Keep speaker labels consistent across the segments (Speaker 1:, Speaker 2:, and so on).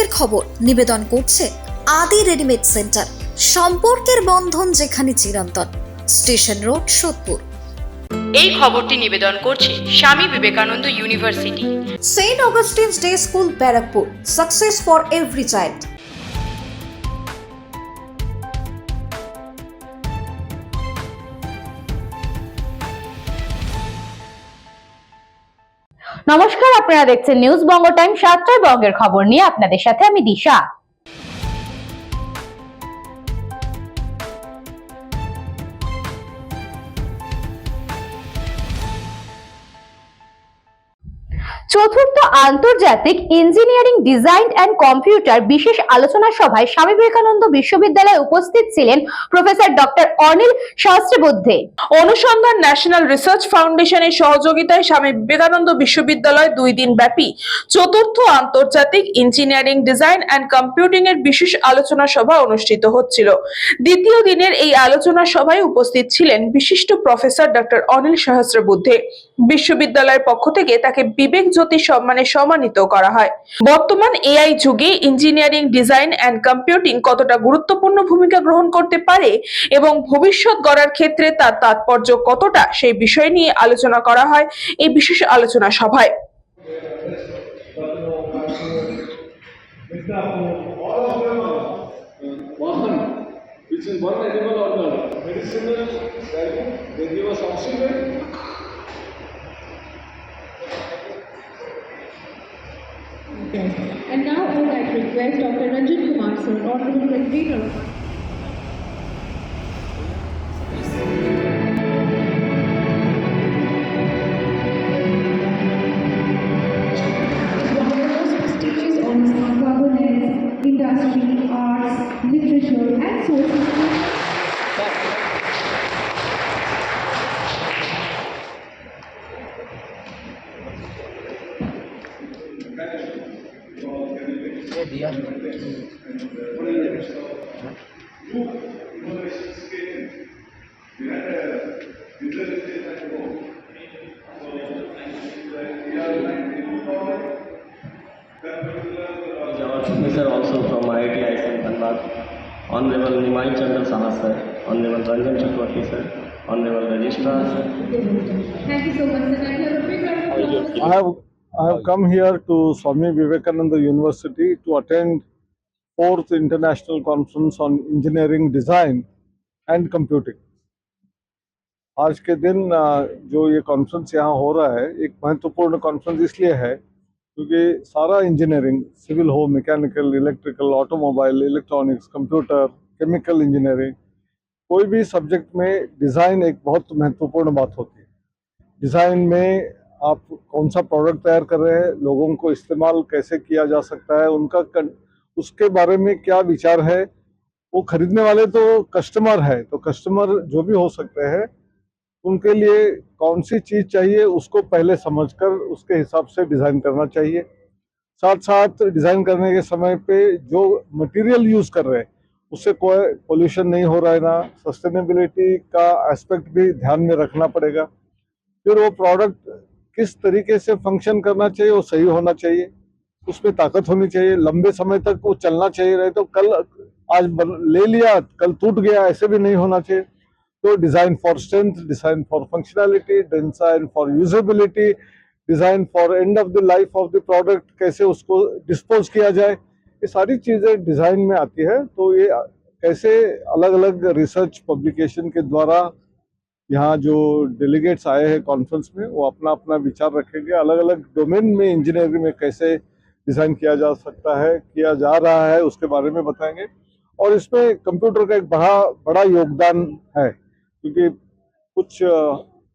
Speaker 1: বঙ্গের খবর নিবেদন করছে আদি রেডিমেড সেন্টার, সম্পর্কের বন্ধন যেখানে চিরন্তন। Station road, Sodepur.
Speaker 2: এই খবরটি নিবেদন করছে Swami Vivekananda university,
Speaker 1: Saint Augustine's day school, Barrackpore. Success for every child.
Speaker 3: নমস্কার, আপনারা দেখছেন নিউজ বঙ্গ টাইম। 7টায় বঙ্গের খবর নিয়ে আপনাদের সাথে আমি দিশা। চতুর্থ আন্তর্জাতিক ইঞ্জিনিয়ারিং ডিজাইন অ্যান্ড কম্পিউটার বিশেষ আলোচনা সভায় স্বামী বিবেকানন্দ বিশ্ববিদ্যালয়ে উপস্থিত ছিলেন প্রফেসর ডক্টর অনিল শাস্ত্রীবুদ্ধে।
Speaker 4: অনুসন্ধান ন্যাশনাল রিসার্চ ফাউন্ডেশনের সহযোগিতায় স্বামী বিবেকানন্দ বিশ্ববিদ্যালয় 2 দিন ব্যাপী চতুর্থ আন্তর্জাতিক ইঞ্জিনিয়ারিং ডিজাইন অ্যান্ড কম্পিউটিং এর বিশেষ আলোচনা সভা অনুষ্ঠিত হচ্ছিল। দ্বিতীয় দিনের এই আলোচনা সভায় উপস্থিত ছিলেন বিশিষ্ট প্রফেসর ডক্টর অনিল শাস্ত্রীবুদ্ধে। বিশ্ববিদ্যালয়ের পক্ষ থেকে তাকে বিবেক জ্যোতি সম্মানে সম্মানিত করা হয়। বর্তমান এআই যুগে ইঞ্জিনিয়ারিং ডিজাইন অ্যান্ড কম্পিউটিং কতটা গুরুত্বপূর্ণ ভূমিকা গ্রহণ করতে পারে এবং ভবিষ্যৎ গড়ার ক্ষেত্রে তার তাৎপর্য কতটা, সেই বিষয় নিয়ে আলোচনা করা হয় এই বিশেষ আলোচনা সভায়।
Speaker 5: Which is one animal organ, medicinal value, they give us oxygen.
Speaker 6: And now I would like to request Dr. Ranjan Kumar Sir, Honorable Convener. One of the most prestigious honors on governance, industry, arts, literature, and social.
Speaker 7: Our professor also from IIT ISM Dhanbad, Honorable Nimai Chandra Saha sir, Honorable Ranjan Chakravarti sir, Honorable Registrar sir.
Speaker 6: Thank you so much, sir. I have a big round of applause.
Speaker 5: I have come here to Swami Vivekananda University to attend 4th International Conference on Engineering Design and Computing. आज के दिन जो ये conference यहाँ हो रहा है, एक महत्वपूर्ण कॉन्फ्रेंस इसलिए है क्योंकि सारा इंजीनियरिंग, सिविल हो, mechanical, electrical, automobile, electronics, computer, chemical engineering, कोई भी सब्जेक्ट में डिज़ाइन एक बहुत महत्वपूर्ण बात होती है। डिज़ाइन में आप कौन सा प्रोडक्ट तैयार कर रहे हैं, लोगों को इस्तेमाल कैसे किया जा सकता है, उसके बारे में क्या विचार है। वो खरीदने वाले तो कस्टमर है, तो कस्टमर जो भी हो सकते हैं, उनके लिए कौन सी चीज़ चाहिए उसको पहले समझकर उसके हिसाब से डिज़ाइन करना चाहिए। साथ साथ डिज़ाइन करने के समय पे जो मटेरियल यूज़ कर रहे हैं उससे कोई पोल्यूशन नहीं हो रहा है ना, सस्टेनेबिलिटी का एस्पेक्ट भी ध्यान में रखना पड़ेगा। फिर वो प्रोडक्ट किस तरीके से फंक्शन करना चाहिए, वो सही होना चाहिए, उसमें ताकत होनी चाहिए, लंबे समय तक वो चलना चाहिए। नहीं तो कल आज ले लिया कल टूट गया, ऐसे भी नहीं होना चाहिए। तो design for strength, design for functionality, design for usability, design for end of the life of the product, कैसे उसको डिस्पोज किया जाए, ये सारी चीज़ें डिज़ाइन में आती है। तो ये कैसे अलग अलग रिसर्च पब्लिकेशन के द्वारा यहाँ जो डेलीगेट्स आए हैं कॉन्फ्रेंस में, वो अपना अपना विचार रखेंगे। अलग अलग डोमेन में इंजीनियरिंग में कैसे डिज़ाइन किया जा सकता है, किया जा रहा है, उसके बारे में बताएंगे। और इसमें कंप्यूटर का एक बड़ा योगदान है, क्योंकि कुछ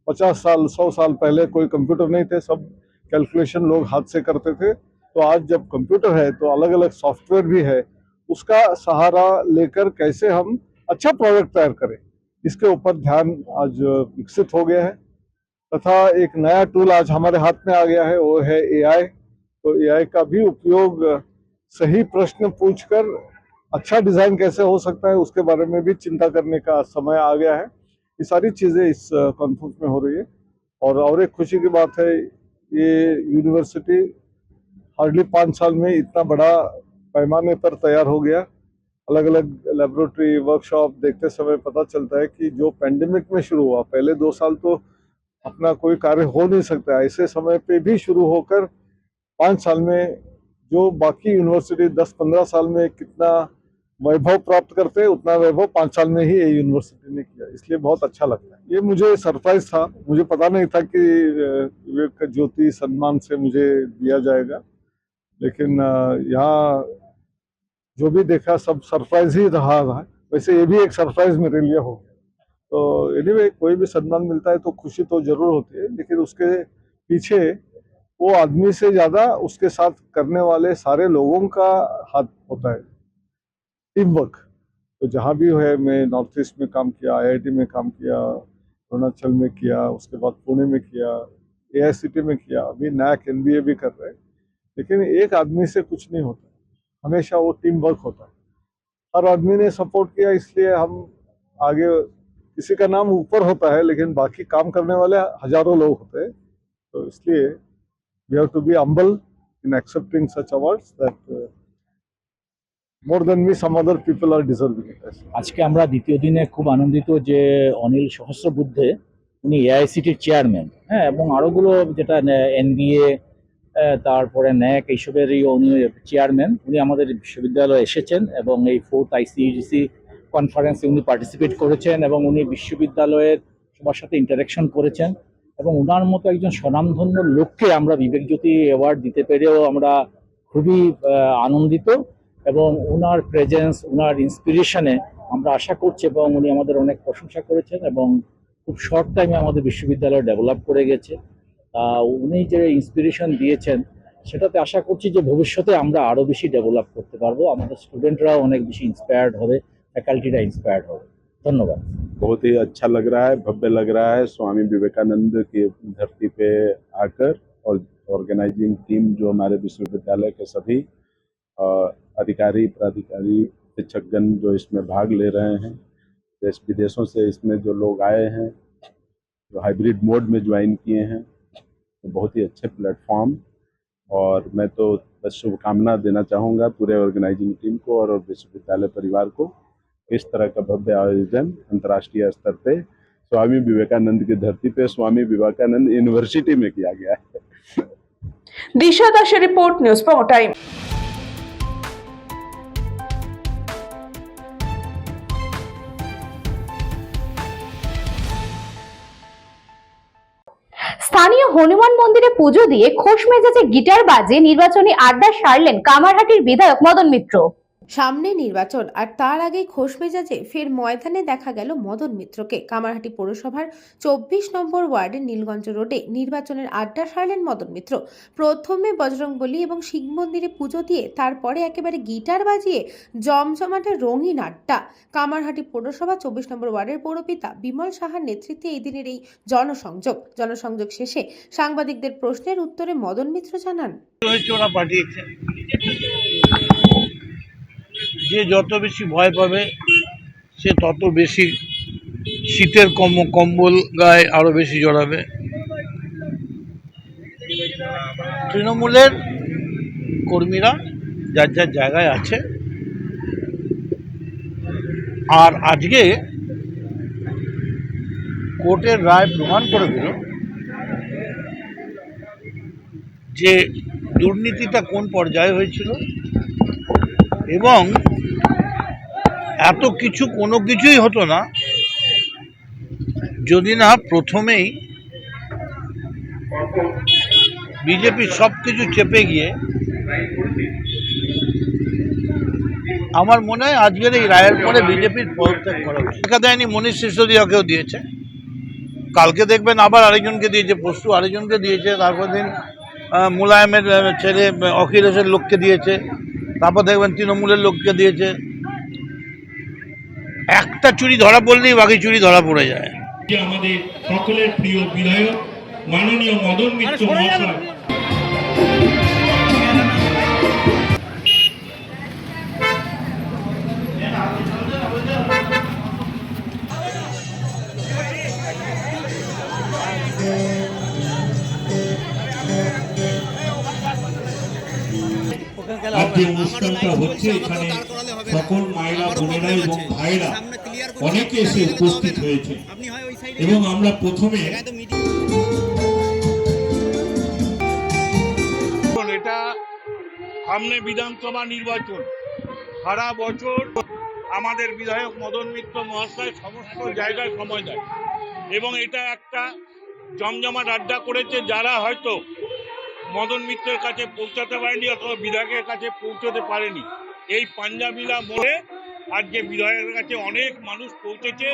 Speaker 5: 50 साल 100 साल पहले कोई कंप्यूटर नहीं थे, सब कैलकुलेशन लोग हाथ से करते थे। तो आज जब कंप्यूटर है तो अलग अलग सॉफ्टवेयर भी है, उसका सहारा लेकर कैसे हम अच्छा प्रोडक्ट तैयार करें, इसके ऊपर ध्यान आज विकसित हो गया है। तथा एक नया टूल आज हमारे हाथ में आ गया है, वो है एआई। तो एआई का भी उपयोग सही प्रश्न पूछकर अच्छा डिज़ाइन कैसे हो सकता है, उसके बारे में भी चिंता करने का समय आ गया है। ये सारी चीज़ें इस कॉन्फ्रेंस में हो रही है। और एक खुशी की बात है, ये यूनिवर्सिटी हार्डली 5 साल में इतना बड़ा पैमाने पर तैयार हो गया। अलग अलग लेबोरेटरी वर्कशॉप देखते समय पता चलता है कि जो पैंडेमिक में शुरू हुआ, पहले 2 साल तो अपना कोई कार्य हो नहीं सकता, ऐसे समय पे भी शुरू होकर 5 साल में जो बाकी यूनिवर्सिटी 10-15 साल में कितना वैभव प्राप्त करते हैं, उतना वैभव 5 साल में ही ये यूनिवर्सिटी ने किया, इसलिए बहुत अच्छा लगता है। ये मुझे सरप्राइज था, मुझे पता नहीं था कि विवेक ज्योति सम्मान से मुझे दिया जाएगा, लेकिन यहाँ जो भी देखा सब सरप्राइज ही रहा है। वैसे ये भी एक सरप्राइज मेरे लिए हो गया। तो एनीवे, कोई भी सम्मान मिलता है तो खुशी तो जरूर होती है, लेकिन उसके पीछे वो आदमी से ज्यादा उसके साथ करने वाले सारे लोगों का हाथ होता है, टीम वर्क। तो जहाँ भी है, मैं नॉर्थ ईस्ट में काम किया, IIT में काम किया, अरुणाचल में किया, उसके बाद पुणे में किया, AICT में किया, अभी NAC MBA भी कर रहे हैं, लेकिन एक आदमी से कुछ नहीं होता, हमेशा वो टीम वर्क होता है। हर आदमी ने सपोर्ट किया, इसलिए हम आगे, किसी का नाम ऊपर होता है लेकिन बाकी काम करने वाले हजारों लोग होते हैं, तो इसलिए we have to be humble in accepting such awards that more than me some other people are deserving it.
Speaker 8: আজকে আমরা দ্বিতীয় দিনে খুব আনন্দিত যে অনিল সহস্রবুদ্ধে উনি AICTর চেয়ারম্যান, হ্যাঁ, এবং আরোগুলো যেটা NBA, তারপরে NAC, এইসবেরই উনি চেয়ারম্যান। উনি আমাদের বিশ্ববিদ্যালয়ে এসেছেন এবং এই 4th ICGC কনফারেন্সে উনি পার্টিসিপেট করেছেন এবং উনি বিশ্ববিদ্যালয়ের সবার সাথে ইন্টারাকশন করেছেন এবং ওনার মতো একজন স্বনামধন্য লোককে আমরা বিবেক জ্যোতি অ্যাওয়ার্ড দিতে পেরেও আমরা খুবই আনন্দিত এবং ওনার প্রেজেন্স, ওনার ইন্সপিরেশনে আমরা আশা করছি, এবং উনি আমাদের অনেক প্রশংসা করেছেন এবং খুব শর্ট টাইমে আমাদের বিশ্ববিদ্যালয় ডেভেলপ করে গেছে। উনি যে ইন্সপিরেশন দিয়েছেন সেটাতে আশা করছি যে ভবিষ্যতে আমরা আরও বেশি ডেভেলপ করতে পারবো, আমাদের স্টুডেন্টরাও অনেক বেশি ইন্সপায়ার্ড হবে, ফ্যাকাল্টিরা ইন্সপায়ার্ড হবে। ধন্যবাদ।
Speaker 9: बहुत ही अच्छा लग रहा है, भव्य लग रहा है स्वामी विवेकानंद की धरती पे आकर, और ऑर्गेनाइजिंग टीम जो हमारे विश्वविद्यालय के सभी अधिकारी, प्राधिकारी, शिक्षकगण जो इसमें भाग ले रहे हैं, देश विदेशों से इसमें जो लोग आए हैं, जो हाइब्रिड मोड में ज्वाइन किए हैं, तो बहुत ही अच्छे प्लेटफॉर्म, और मैं तो बस शुभकामना देना चाहूँगा पूरे ऑर्गेनाइजिंग टीम को और विश्वविद्यालय परिवार को। इस तरह का भव्य आयोजन अंतर्राष्ट्रीय स्तर पे स्वामी विवेकानंद की धरती पे स्वामी विवेकानंद यूनिवर्सिटी में किया गया है।
Speaker 4: দিশা দাসের রিপোর্ট, নিউজ প্রো টাইম।
Speaker 3: স্থানীয় হনুমান মন্দিরে পুজো দিয়ে খোশ মেজাজে গিটার বাজিয়ে নির্বাচনী আড্ডা সারলেন কামারহাটির বিধায়ক মদন মিত্র।
Speaker 10: সামনে নির্বাচন আর তার আগেই খোশ মেজাজে ফের ময়দানে দেখা গেল মদন মিত্রকে। কামারহাটি পৌরসভার 24 নম্বর ওয়ার্ডের নীলগঞ্জ রোডে নির্বাচনের আড্ডা সারলেন মদন মিত্র। প্রথমে বজরংবলী এবং শিব মন্দিরে পুজো দিয়ে তারপরে একেবারে গিটার বাজিয়ে জমজমাটে রঙিন আড্ডা। কামারহাটি পৌরসভা 24 নম্বর ওয়ার্ডের পৌরপিতা বিমল সাহার নেতৃত্বে এই দিনের এই জনসংযোগ শেষে সাংবাদিকদের প্রশ্নের উত্তরে মদন মিত্র জানান,
Speaker 11: ওরা পাঠিয়েছে যে যত বেশি ভয় পাবে সে তত বেশি শীতের কম্বল গায়ে আরো বেশি জড়াবে। তৃণমূলের কর্মীরা যার যার জায়গায় আছে, আর আজকে কোর্টের রায় প্রমাণ করে দিল যে দুর্নীতিটা কোন পর্যায়ে হয়েছিল, এবং এত কিছু কোনো কিছুই হতো না যদি না প্রথমেই বিজেপি সব কিছু চেপে গিয়ে, আমার মনে হয় আজকের এই রায়ের পরে বিজেপির পদত্যাগ করা উচিত। দেখা দেয়নি, মনীষ সিসোদিয়াকেও দিয়েছে, কালকে দেখবেন আবার আরেকজনকে দিয়েছে, পরশু আরেকজনকে দিয়েছে, তারপর দিন মুলায়মের ছেলে অখিলেশের লোককে দিয়েছে, তারপর দেখবেন তৃণমূলের লোককে দিয়েছে। একটা চুরি ধরা পড়লেই বাকি চুরি ধরা পড়ে যায়।
Speaker 12: আমাদের সকলের প্রিয় বিধায়ক মাননীয় মদন মিত্র মহাশয় আজকে অনুষ্ঠানটা হচ্ছে এখানে সকল মায়েরা বোনেরা এবং ভাইরা অনেকে এসে উপস্থিত হয়েছে এবং আমরা প্রথমে
Speaker 11: এটা সামনে বিধানসভা নির্বাচন, সারা বছর আমাদের বিধায়ক মদন মিত্র মহাশয় সমস্ত জায়গায় সময় দেয় এবং এটা একটা জমজমাট আড্ডা করেছে। যারা হয়তো মদন মিত্রের কাছে পৌঁছাতে পারেনি অথবা বিধায়কের কাছে পৌঁছতে পারেনি, এই পাঞ্জাবিলা মোড়ে আজকে বিধায়কের কাছে অনেক মানুষ পৌঁছেছে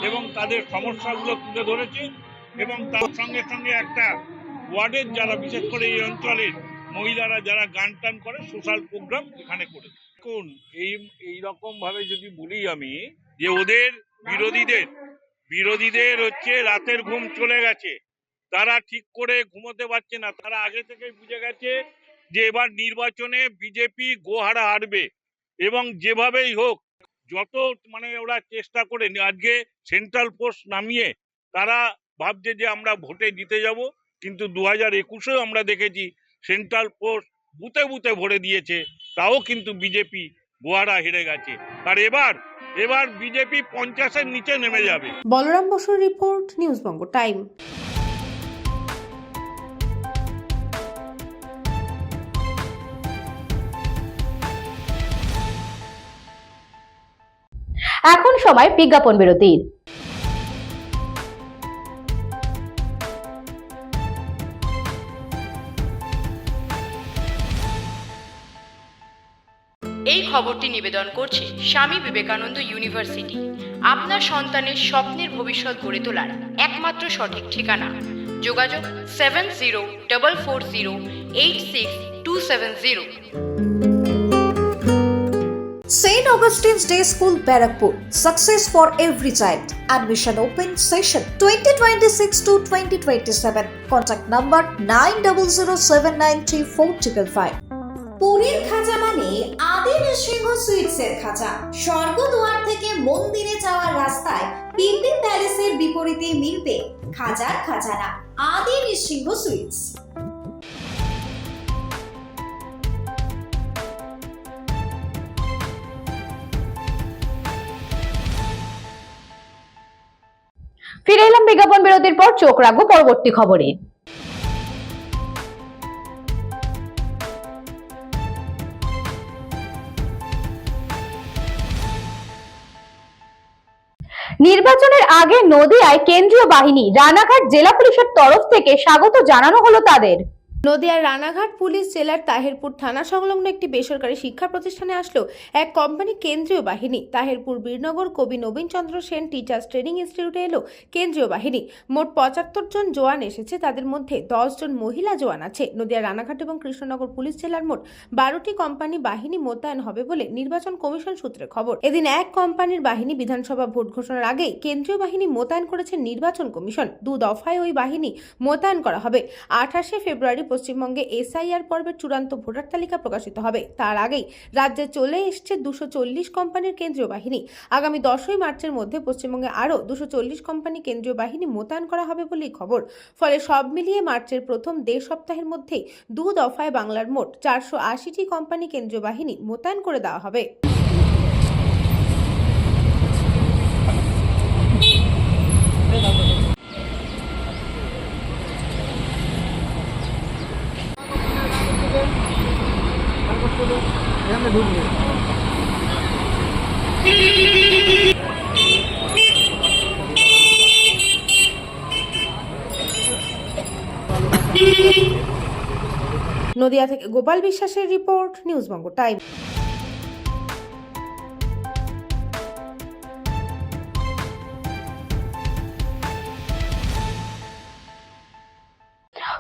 Speaker 11: এবং তাদের সমস্যাগুলো তুলে ধরেছে এবং তার সঙ্গে সঙ্গে একটা ওয়ার্ডের যারা বিশেষ করে এই অঞ্চলের মহিলারা যারা গান টান করে সোশ্যাল প্রোগ্রাম এখানে করে। দেখুন এই রকম ভাবে যদি বলি আমি যে ওদের বিরোধীদের হচ্ছে রাতের ঘুম চলে গেছে, তারা ঠিক করে ঘুমোতে পারছে না। তারা আগে থেকে বুঝে গেছে যে এবার নির্বাচনে বিজেপি গোহারা হারবে এবং যেভাবেই হোক যত ওরা চেষ্টা করে আজকে সেন্ট্রাল ফোর্স নামিয়ে তারা ভাবছে যে আমরা ভোটে জিতে যাব, কিন্তু 2021-এও আমরা দেখেছি সেন্ট্রাল ফোর্স বুথে বুথে ভরে দিয়েছে, তাও কিন্তু বিজেপি গোহারা হেরে গেছে। আর এবার বিজেপি 50-এর নিচে নেমে যাবে।
Speaker 10: বলরাম বসুর রিপোর্ট, নিউজ বঙ্গ টাইম।
Speaker 3: এখন সময় বিজ্ঞাপন বিরতির।
Speaker 2: এই খবরটি নিবেদন করছে স্বামী বিবেকানন্দ ইউনিভার্সিটি, আপনার সন্তানের স্বপ্নের ভবিষ্যৎ গড়ে তোলার একমাত্র সঠিক ঠিকানা। যোগাযোগ 7044086270।
Speaker 1: St. Augustine's Day School, Barakpur. Success for every child. Admission open session 2026 to 2027. Contact number 9007934555. পুরীর খাঁচা মানে আদি নৃসিংহ সুইটসের খাঁচা। স্বর্গদুয়ার থেকে মন্দিরে যাওয়ার রাস্তায় পিপি প্যালেসের বিপরীতে মিলবে খাজার খাজানা আদি নৃসিংহ সুইটস।
Speaker 3: ফিরে এলাম বিজ্ঞাপন বিরতির পর। চোখ রাখবো পরবর্তী খবরে। নির্বাচনের আগে নদিয়ায় কেন্দ্রীয় বাহিনী রানাঘাট জেলা পুলিশের তরফ থেকে স্বাগত জানানো হলো তাদের।
Speaker 10: নদিয়ার রানাঘাট পুলিশ জেলার তাহেরপুর থানা সংলগ্ন একটি বেসরকারি শিক্ষা প্রতিষ্ঠানে আসলো এক কোম্পানি কেন্দ্রীয় বাহিনী। তাহেরপুর বীরনগর কবি নবীনচন্দ্র সেন টিচার্স ট্রেনিং ইনস্টিটিউটে এলো কেন্দ্রীয় বাহিনী। মোট 75 জন জওয়ান এসেছে, তাদের মধ্যে 10 জন মহিলা জওয়ান আছে। নদিয়ার রানাঘাট এবং কৃষ্ণনগর পুলিশ জেলার মোট 12টি কোম্পানি বাহিনী মোতায়েন হবে বলে নির্বাচন কমিশন সূত্রে খবর। এদিন এক কোম্পানির বাহিনী বিধানসভা ভোট ঘোষণার আগেই কেন্দ্রীয় বাহিনী মোতায়েন করেছে নির্বাচন কমিশন। 2 দফায় ওই বাহিনী মোতায়েন করা হবে। 28শে ফেব্রুয়ারি পশ্চিমবঙ্গে এসআইআর পর্বের চূড়ান্ত ভোটার তালিকা প্রকাশিত হবে। তার আগেই রাজ্যে চলে এসছে 240 কোম্পানির কেন্দ্রীয় বাহিনী। আগামী 10ই মার্চের মধ্যে পশ্চিমবঙ্গে আরও 240 কোম্পানি কেন্দ্রীয় বাহিনী মোতায়েন করা হবে বলেই খবর। ফলে সব মিলিয়ে মার্চের প্রথম 1.5 সপ্তাহের মধ্যেই 2 দফায় বাংলার মোট 480টি কোম্পানি কেন্দ্রীয় বাহিনী মোতায়েন করে দেওয়া হবে। নদিয়া থেকে গোপাল বিশ্বাসের রিপোর্ট, নিউজ বঙ্গ টাইম।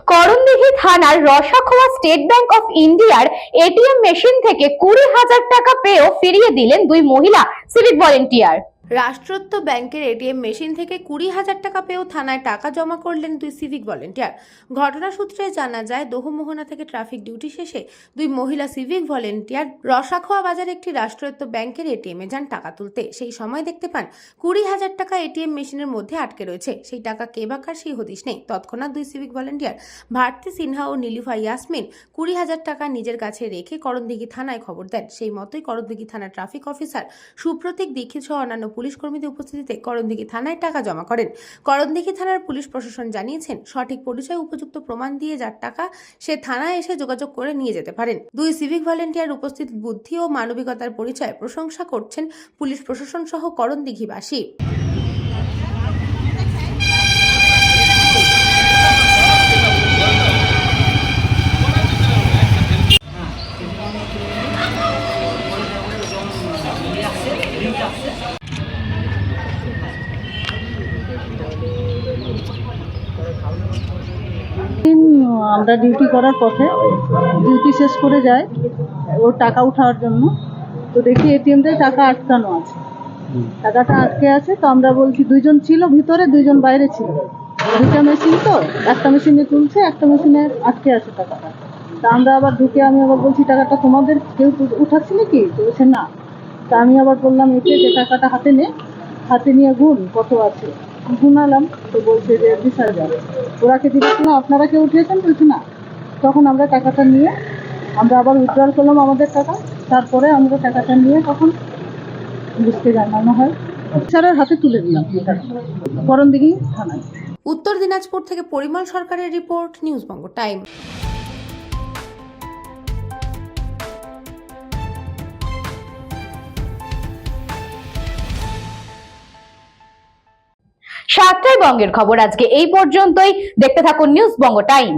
Speaker 3: করণদিঘি থানার রসাখোয়া স্টেট ব্যাংক অফ ইন্ডিয়ার এটিএম মেশিন থেকে 20,000 টাকা পেয়েও ফিরিয়ে দিলেন 2 মহিলা সিভিক ভলেন্টিয়ার।
Speaker 10: রাষ্ট্রত্ব ব্যাংকের এটিএম মেশিন থেকে 20,000 টাকা পেয়েও থানায় টাকা জমা করলেন দুই সিভিক ভলেন্টিয়ার। ঘটনা সূত্রে জানা যায়, দোহমোহনা থেকে ট্রাফিক ডিউটি শেষে দুই মহিলা সিভিক ভলেন্টিয়ার রসাখোয়া বাজারে একটি রাষ্ট্রায়ত্ত ব্যাংকের এটিএমে যান টাকা তুলতে। সেই সময় দেখতে পান 20,000 টাকা এটিএম মেশিনের মধ্যে আটকে রয়েছে। সেই টাকা কে বা কার সেই হদিশ নেই। তৎক্ষণাৎ দুই সিভিক ভলেন্টিয়ার ভারতী সিনহা ও নীলিফা ইয়াসমিন 20,000 টাকা নিজের কাছে রেখে করণদিঘি থানায় খবর দেন। সেই মতোই করণদিঘি থানার ট্রাফিক অফিসার সুপ্রতীক দীক্ষিত সহ অন্যান্য পুলিশ কর্মীদের উপস্থিতিতে করণদিঘি থানায় টাকা জমা করেন। করণদিঘি থানার পুলিশ প্রশাসন জানিয়েছেন, সঠিক পরিচয় উপযুক্ত প্রমাণ দিয়ে যার টাকা সে থানায় এসে যোগাযোগ করে নিয়ে যেতে পারেন। দুই সিভিক ভলেন্টিয়ার উপস্থিত বুদ্ধি ও মানবিকতার পরিচয়ে প্রশংসা করছেন পুলিশ প্রশাসন সহ করণদিঘিবাসী।
Speaker 13: আমরা ডিউটি করার পথে ডিউটি শেষ করে যাই ওর টাকা উঠানোর জন্য, তো দেখি এটিএমটায় টাকা আটকানো আছে, টাকাটা আটকে আছে। তো আমরা বলছি, দুইজন ছিল ভিতরে, দুইজন বাইরে ছিল, দুইটা মেশিন, তো একটা মেশিনে তুলছে, একটা মেশিনে আটকে আছে টাকাটা। তা আমরা আবার ঢুকে আমি আবার বলছি, টাকাটা তোমাদের কেউ উঠাচ্ছি নাকি? তো বলছে না। তা আমি আবার বললাম, এতে যে টাকাটা হাতে নিয়ে গুণ কত আছে, গুনালাম। তো বলছে যে 20,000। ওরা কে দিয়েছিল, আপনারা কেউ উঠিয়েছেন? বলছে না। তখন আমরা টাকাটা নিয়ে আমরা আবার উইথড্রল করলাম আমাদের টাকা। তারপরে আমরা টাকাটা নিয়ে তখন পুলিশকে জানানো হয়, স্যারের হাতে তুলে দিলাম করণদিঘি থানায়।
Speaker 10: উত্তর দিনাজপুর থেকে পরিমল সরকারের রিপোর্ট, নিউজ বঙ্গ টাইম।
Speaker 3: সাতটায় বঙ্গের খবর আজকে এই পর্যন্তই। দেখতে থাকুন নিউজ বঙ্গ টাইম।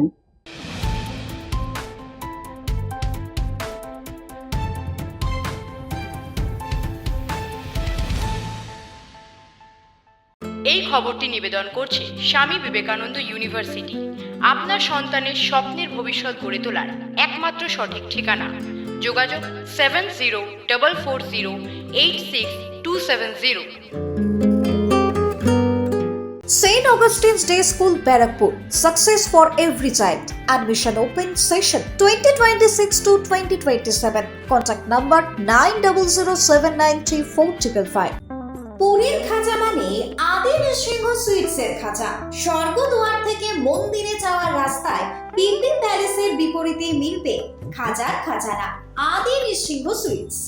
Speaker 2: এই খবরটি নিবেদন করছে স্বামী বিবেকানন্দ ইউনিভার্সিটি। আপনার সন্তানের স্বপ্নের ভবিষ্যৎ গড়ে তোলার একমাত্র সঠিক ঠিকানা। যোগাযোগ 7044086270।
Speaker 1: St. Augustine's Day School, Barakpur. Success for every child. Admission open session 2026 to 2027. Contact number 9007934555. পুরীর খাঁচা মানে আদি নৃসিংহ সুইটসের খাঁচা। স্বর্গদুয়ার থেকে মন্দিরে যাওয়ার রাস্তায় পিলপিল প্যালেসের বিপরীতে মিলবে খাজার খাজানা আদি নৃসিংহ সুইটস।